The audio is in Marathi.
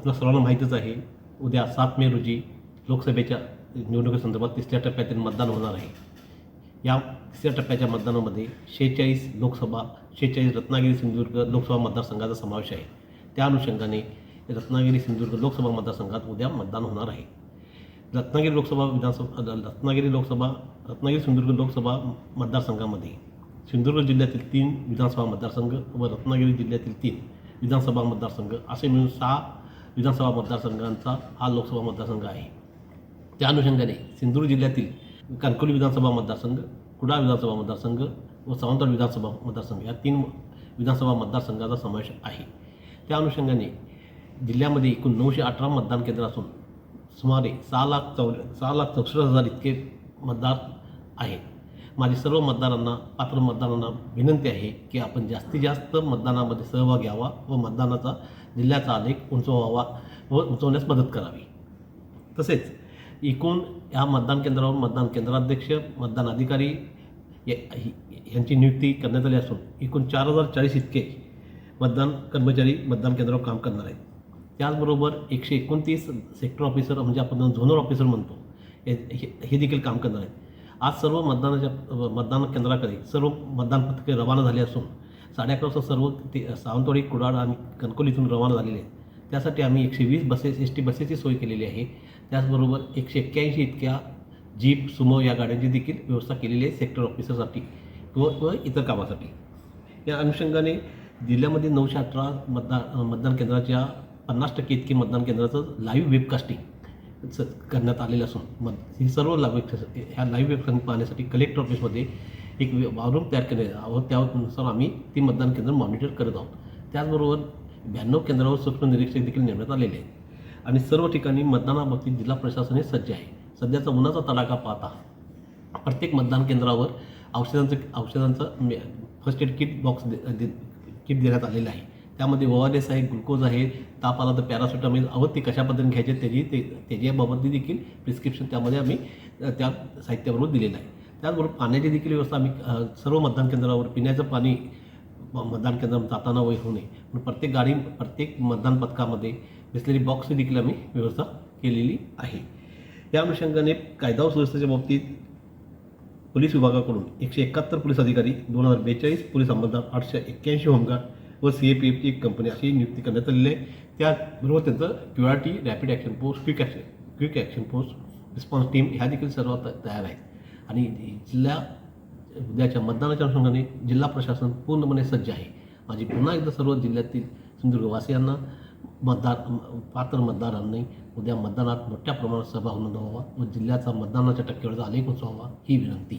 आपल्या सर्वांना माहीतच आहे, उद्या 7 मे रोजी लोकसभेच्या निवडणुकीसंदर्भात 3ऱ्या टप्प्यातील मतदान होणार आहे. या 3ऱ्या टप्प्याच्या मतदानामध्ये 46 लोकसभा 46 रत्नागिरी सिंधुदुर्ग लोकसभा मतदारसंघाचा समावेश आहे. त्या अनुषंगाने रत्नागिरी सिंधुदुर्ग लोकसभा मतदारसंघात उद्या मतदान होणार आहे. रत्नागिरी सिंधुदुर्ग लोकसभा मतदारसंघामध्ये सिंधुदुर्ग जिल्ह्यातील 3 विधानसभा मतदारसंघ व रत्नागिरी जिल्ह्यातील 3 विधानसभा मतदारसंघ असे मिळून 6 विधानसभा मतदारसंघांचा हा लोकसभा मतदारसंघ आहे. त्या अनुषंगाने सिंधुदुर्ग जिल्ह्यातील कणकवली विधानसभा मतदारसंघ, कुडाळ विधानसभा मतदारसंघ व सावंतवाडी विधानसभा मतदारसंघ या 3 विधानसभा मतदारसंघाचा समावेश आहे. त्या अनुषंगाने जिल्ह्यामध्ये एकूण 918 मतदान केंद्र असून सुमारे 6,64,000 इतके मतदार आहेत. माझी सर्व मतदारांना, पात्र मतदारांना विनंती आहे की आपण जास्तीत जास्त मतदानामध्ये सहभाग घ्यावा व मतदानाचा जिल्ह्याचा आलेख उंचवावा व उंचवण्यास मदत करावी. तसेच एकूण या मतदान केंद्रावर मतदान केंद्राध्यक्ष, मतदान अधिकारी यांची नियुक्ती करण्यात आली असून एकूण 4,040 इतके मतदान कर्मचारी मतदान केंद्रावर काम करणार आहेत. त्याचबरोबर 129 सेक्टर ऑफिसर म्हणजे आपण झोनल ऑफिसर म्हणतो हे देखील काम करणार आहेत. आज सर्व मतदान केंद्राकडे सर्व मतदान पथके रवाना झाली असून 11:30 वाजता सर्व सावंतवाडी, कुडाळ आणि कणकवलीतून रवाना झालेले आहेत. त्यासाठी आम्ही 120 बसेस एस टी बसेसची सोय केलेली आहे. त्याचबरोबर 181 इतक्या जीप, सुमो या गाड्यांची देखील व्यवस्था केलेली आहे सेक्टर ऑफिसरसाठी व इतर कामासाठी. या अनुषंगाने जिल्ह्यामध्ये 918 मतदान केंद्राच्या 50% इतके मतदान केंद्राचं लाईव्ह वेबकास्टिंग करण्यात आलेलं असून ही सर्व ह्या लाईव्ह वेबकास्टिंग पाहण्यासाठी कलेक्टर ऑफिसमध्ये एक वॉर रूम तयार केले आहोत. त्यानुसार आम्ही ती मतदान केंद्र मॉनिटर करत आहोत. त्याचबरोबर 92 केंद्रावर सूक्ष्म निरीक्षक देखील नेमण्यात आलेले आहेत आणि सर्व ठिकाणी मतदानाबाबतीत जिल्हा प्रशासन हे सज्ज आहे. सध्याचा उन्हाचा तडाखा पाहता प्रत्येक मतदान केंद्रावर औषधांचं फर्स्ट एड किट किट देण्यात आलेलं आहे. त्यामध्ये ORS आहे, ग्लुकोज आहे, ताप आला तर पॅरासिटामॉल ते कशा पद्धतीने घ्यायचे त्याच्याबाबत देखील प्रिस्क्रिप्शन त्यामध्ये आम्ही त्या साहित्याबरोबर दिलेलं आहे. त्याचबरोबर पाण्याची देखील व्यवस्था आम्ही सर्व मतदान केंद्रावर पिण्याचं पाणी मतदान केंद्रावर जाताना होऊ नये म्हणून प्रत्येक मतदान पथकामध्ये बिसलेरी बॉक्सची देखील आम्ही व्यवस्था केलेली आहे. या अनुषंगाने कायदा व सुव्यवस्थेच्या बाबतीत पोलीस विभागाकडून 171 पोलीस अधिकारी, 2042 पोलीस अंमलदार, 881 होमगार्ड व CAPFची एक कंपनी अशी नियुक्ती करण्यात आलेली आहे. त्याचबरोबर त्यांचं QRT, rapid action force, quick action force, response team ह्या देखील सर्व तयार आहेत. आणि उद्याच्या मतदानाच्या अनुषंगाने जिल्हा प्रशासन पूर्णपणे सज्ज आहे. माझी पुन्हा एकदा सर्व जिल्ह्यातील सिंधुदुर्गवासियांना, पात्र मतदारांनी उद्या मतदानात मोठ्या प्रमाणात सहभाग नोंदवावा व जिल्ह्याचा मतदानाच्या टक्केवारीचा आलेख उंचवावा ही विनंती.